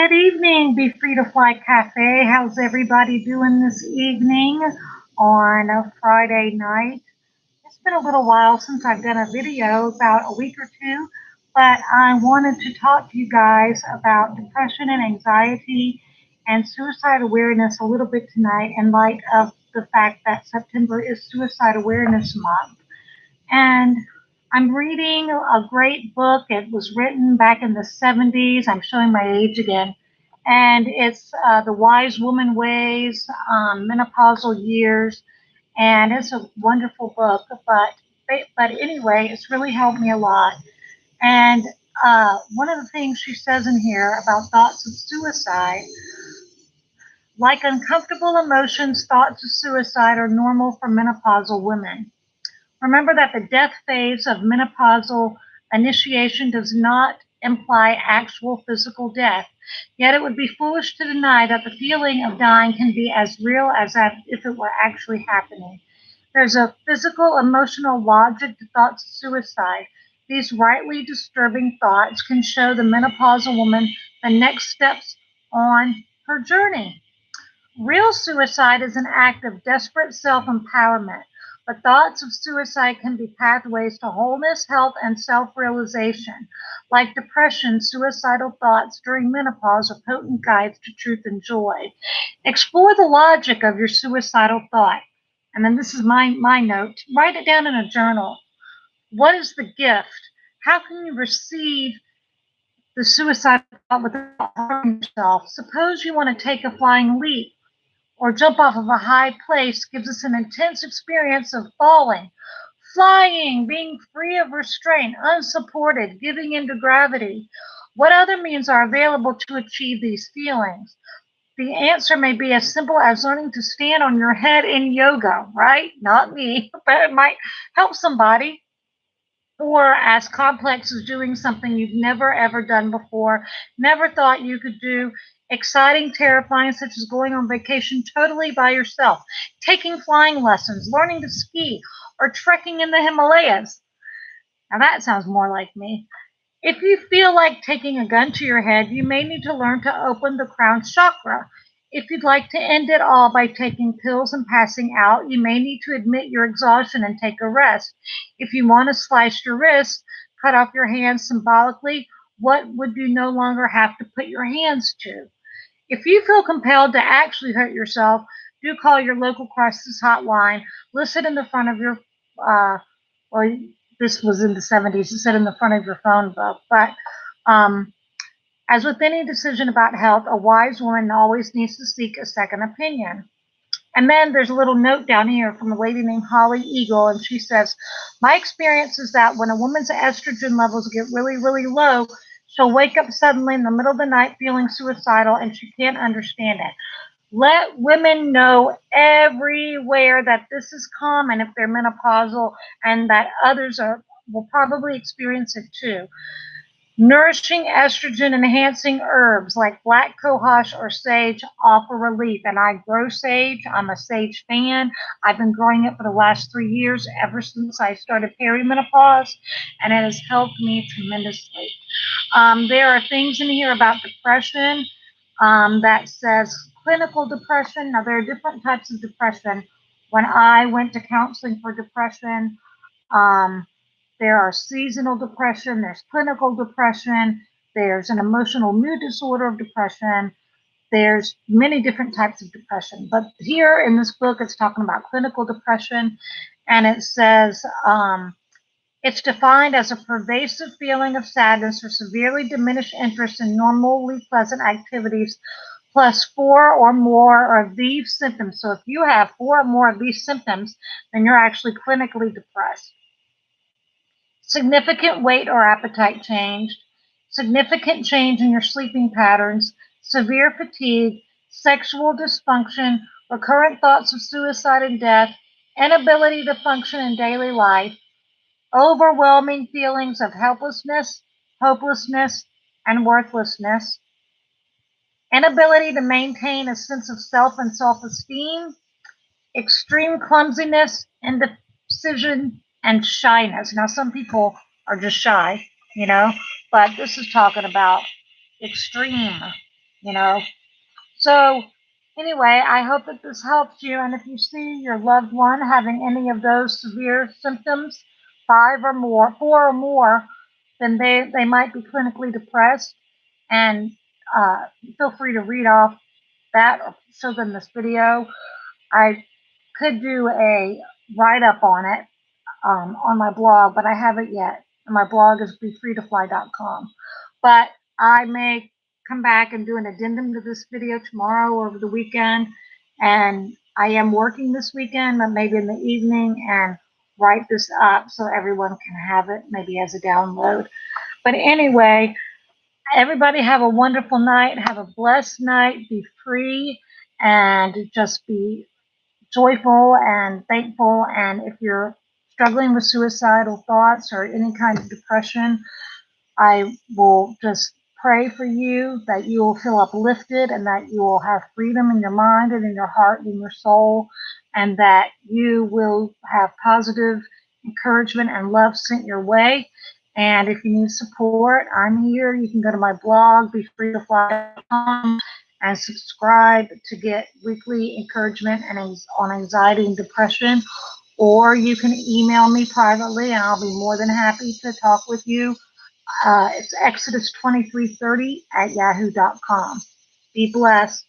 Good evening, Be Free to Fly Cafe. How's everybody doing this evening on a Friday night? It's been a little while since I've done a video, about a week or two, but I wanted to talk to you guys about depression and anxiety and suicide awareness a little bit tonight in light of the fact that September is Suicide Awareness Month. And I'm reading a great book. It was written back in the 70s. I'm showing my age again. And it's The Wise Woman Ways, Menopausal Years. And it's a wonderful book. But anyway, it's really helped me a lot. And one of the things she says in here about thoughts of suicide, like uncomfortable emotions, thoughts of suicide are normal for menopausal women. Remember that the death phase of menopausal initiation does not imply actual physical death, yet it would be foolish to deny that the feeling of dying can be as real as if it were actually happening. There's a physical, emotional logic to thoughts of suicide. These rightly disturbing thoughts can show the menopausal woman the next steps on her journey. Real suicide is an act of desperate self empowerment, but thoughts of suicide can be pathways to wholeness, health, and self realization. Like depression, suicidal thoughts during menopause are potent guides to truth and joy. Explore the logic of your suicidal thought. And then this is my note. Write it down in a journal. What is the gift? How can you receive the suicidal thought without harming yourself? Suppose you want to take a flying leap or jump off of a high place gives us an intense experience of falling, flying, being free of restraint, unsupported, giving into gravity. What other means are available to achieve these feelings? The answer may be as simple as learning to stand on your head in yoga, right? Not me, but it might help somebody. Or as complex as doing something you've never ever done before, never thought you could do, exciting, terrifying, such as going on vacation totally by yourself, taking flying lessons, learning to ski, or trekking in the Himalayas. Now that sounds more like me. If you feel like taking a gun to your head, you may need to learn to open the crown chakra. If you'd like to end it all by taking pills and passing out, you may need to admit your exhaustion and take a rest. If you want to slice your wrists, cut off your hands symbolically, what would you no longer have to put your hands to? If you feel compelled to actually hurt yourself, do call your local crisis hotline. List it in the front of your, uh, or this was in the 70s, it said in the front of your phone book. But um, as with any decision about health, a wise woman always needs to seek a second opinion. And then there's a little note down here from a lady named Holly Eagle, and she says, my experience is that when a woman's estrogen levels get really, really low, she'll wake up suddenly in the middle of the night feeling suicidal and she can't understand it. Let women know everywhere that this is common if they're menopausal and that others will probably experience it too. Nourishing estrogen enhancing herbs like black cohosh or sage offer relief. And I grow sage. I'm a sage fan. I've been growing it for the last 3 years, ever since I started perimenopause, and it has helped me tremendously. There are things in here about depression that says clinical depression. Now, there are different types of depression. When I went to counseling for depression, um, there are seasonal depression, there's clinical depression, there's an emotional mood disorder of depression, there's many different types of depression. But here in this book, it's talking about clinical depression, and it says it's defined as a pervasive feeling of sadness or severely diminished interest in normally pleasant activities, plus four or more of these symptoms. So if you have four or more of these symptoms, then you're actually clinically depressed. Significant weight or appetite change, significant change in your sleeping patterns, severe fatigue, sexual dysfunction, recurrent thoughts of suicide and death, inability to function in daily life, overwhelming feelings of helplessness, hopelessness, and worthlessness, inability to maintain a sense of self and self esteem, extreme clumsiness, indecision, and shyness. Now, some people are just shy, you know, but this is talking about extreme. you know. So anyway, I hope that this helps you. And if you see your loved one having any of those severe symptoms, four or more, then they might be clinically depressed. And feel free to read off that or show them this video. I could do a write up on my blog, but I haven't yet. And my blog is befreetofly.com. But I may come back and do an addendum to this video tomorrow or over the weekend. And I am working this weekend, but maybe in the evening, and write this up so everyone can have it maybe as a download. But anyway, everybody have a wonderful night. Have a blessed night. Be free and just be joyful and thankful. And if you're struggling with suicidal thoughts or any kind of depression, I will just pray for you that you will feel uplifted and that you will have freedom in your mind and in your heart and in your soul, and that you will have positive encouragement and love sent your way. And if you need support, I'm here. You can go to my blog, befreetofly.com, and subscribe to get weekly encouragement and on anxiety and depression. Or you can email me privately, and I'll be more than happy to talk with you. It's Exodus 2330 at yahoo.com. Be blessed.